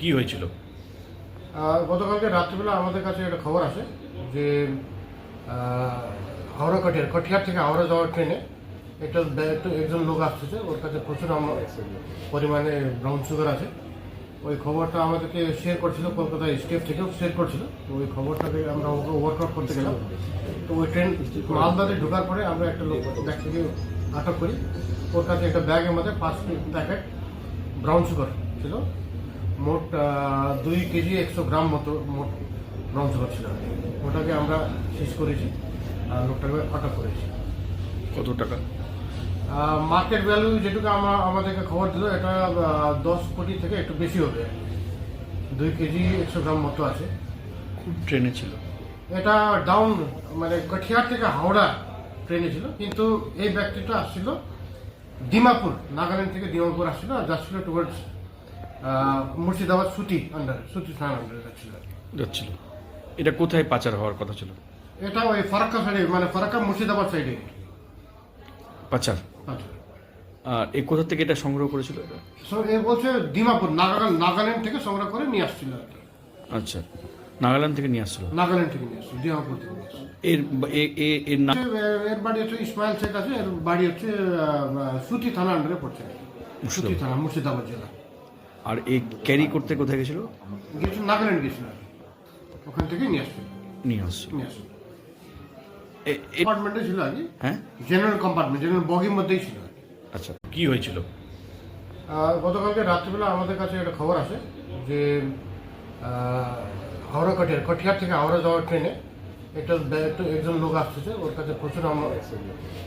কি হয়েছিল? গতকালকে রাত্রিবেলা আমাদের কাছে একটা খবর আসে যে হাওড়া কটিয়ার থেকে হাওড়া যাওয়ার ট্রেনে একজন লোক আসতেছে, ওর কাছে প্রচুর পরিমাণে ব্রাউন সুগার আছে। ওই খবরটা আমাদেরকে শেয়ার করছিল, কলকাতা স্টেট থেকেও শেয়ার করছিল। তো ওই খবরটাকে আমরা ওকে ওয়ার্কআউট করতে গেলাম। তো ওই ট্রেন মালদাতে ঢোকার পরে আমরা একটা লোক ব্যক্তিকে আটক করি। ওর কাছে একটা ব্যাগের মধ্যে 5 প্যাকেট ব্রাউন সুগার ছিল। মোট 2 কেজি 100 গ্রাম মতো মোট ব্রাউন সুগার ছিল। ওটাকে আমরা শেষ করেছি আর লোকটাকে আটক করেছি। কত টাকা? মার্কেট ভ্যালু যেটুকু আমাদেরকে খবর দিল, এটা 10 কোটি থেকে একটু বেশি হবে। 2 কেজি 100 গ্রাম মতো আছে। খুব ট্রেনে ছিল? এটা ডাউন মানে কটিয়ার থেকে হাওড়া ট্রেনে ছিল, কিন্তু এই ব্যক্তিটা আসছিল ডিমাপুর, নাগাল্যান্ড থেকে ডিমাপুর আসছিল আর যাচ্ছিল টুয়ার্ডস মুর্শিদাবাদ সুতি থানার আন্ডারে যাচ্ছিল। এটা কোথায় পাচার হওয়ার কথা ছিল? এটা ওই ফারাক্কা সাইডে, মানে ফারাক্কা মুর্শিদাবাদ সাইডে পাচার। আচ্ছা। আর এই কোথা থেকে এটা সংগ্রহ করেছিল এটা? এ বলছে ডিমাপুর, নাগাল্যান্ড থেকে সংগ্রহ করে নিয়ে আসছিল আর কি। আচ্ছা, নাগাল্যান্ড থেকে নিয়ে আসছিল। নাগাল্যান্ড থেকে নিয়ে আসছিল, ডিমাপুর থেকে নিয়ে আসছিল। এর নাম? এর বাড়ি হচ্ছে ইসমাইল শেখ আছে, এর বাড়ি হচ্ছে সুতি থানা আন্ডারে পড়ছে, সুতি থানা, মুর্শিদাবাদ জেলা। আর এই ক্যারি করতে কোথায় গেছিল? গেছিল নাগাল্যান্ড গেছিল, ওখান থেকে নিয়ে আসছিল। নিয়ে আসছিল। কম্পার্টমেন্টে ছিল আগে। হ্যাঁ, জেনারেল কম্পার্টমেন্ট, জেনারেল বগির মধ্যেই ছিল। আচ্ছা, কি হয়েছিল? গতকালকে রাত্রিবেলা আমাদের কাছে একটা খবর আসে যে হাওড়া কটিয়ার থেকে হাওড়া যাওয়ার ট্রেনে একজন লোক আসতেছে, ওর কাছে প্রচুর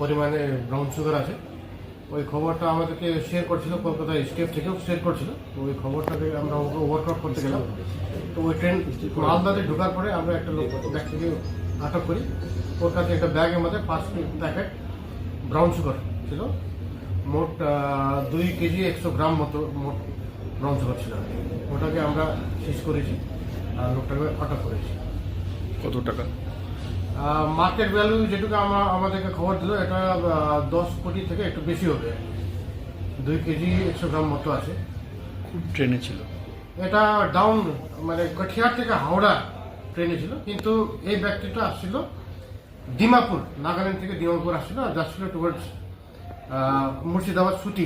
পরিমাণে ব্রাউন সুগার আছে। ওই খবরটা আমাদেরকে শেয়ার করছিল, কলকাতা স্টেট থেকেও শেয়ার করছিল। তো ওই খবরটাকে আমরা ওকে ওয়ার্কআউট করতে গেলাম। তো ওই ট্রেন মালদাতে ঢোকার পরে আমরা একটা লোক ব্যক্তিকে আটক করি। ওর কাছে একটা ব্যাগের মধ্যে 5 প্যাকেট ব্রাউন সুগার ছিল। মোট 2 কেজি 100 গ্রাম মতো মোট ব্রাউন সুগার ছিল। ওটাকে আমরা শেষ করেছি আর লোকটাকে আটক করেছি। কত টাকা? মার্কেট ভ্যালু যেটুকু আমাদেরকে খবর দিল, এটা 10 কোটি থেকে একটু বেশি হবে। 2 কেজি 100 গ্রাম মতো আছে। খুব ট্রেনে ছিল? এটা ডাউন মানে কটিয়ার থেকে হাওড়া ট্রেনে ছিল, কিন্তু এই ব্যক্তিটা আসছিল ডিমাপুর, নাগাল্যান্ড থেকে ডিমাপুর আসছিল আর যাচ্ছিল টুয়ার্ডস মুর্শিদাবাদ সুতি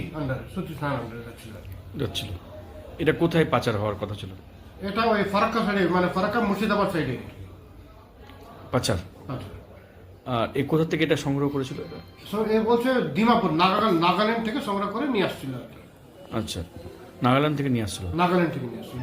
থানার আন্ডারে যাচ্ছিল। এটা কোথায় পাচার হওয়ার কথা ছিল? এটা ওই ফারাক্কা সাইডে, মানে ফারাক্কা মুর্শিদাবাদ সাইডে পাচার। আচ্ছা। আর এই কোথা থেকে এটা সংগ্রহ করেছিল এটা? এ বলছে ডিমাপুর, নাগাল্যান্ড থেকে সংগ্রহ করে নিয়ে আসছিল আর কি। আচ্ছা, নাগাল্যান্ড থেকে নিয়ে আসছিল। নাগাল্যান্ড থেকে নিয়ে আসছিল।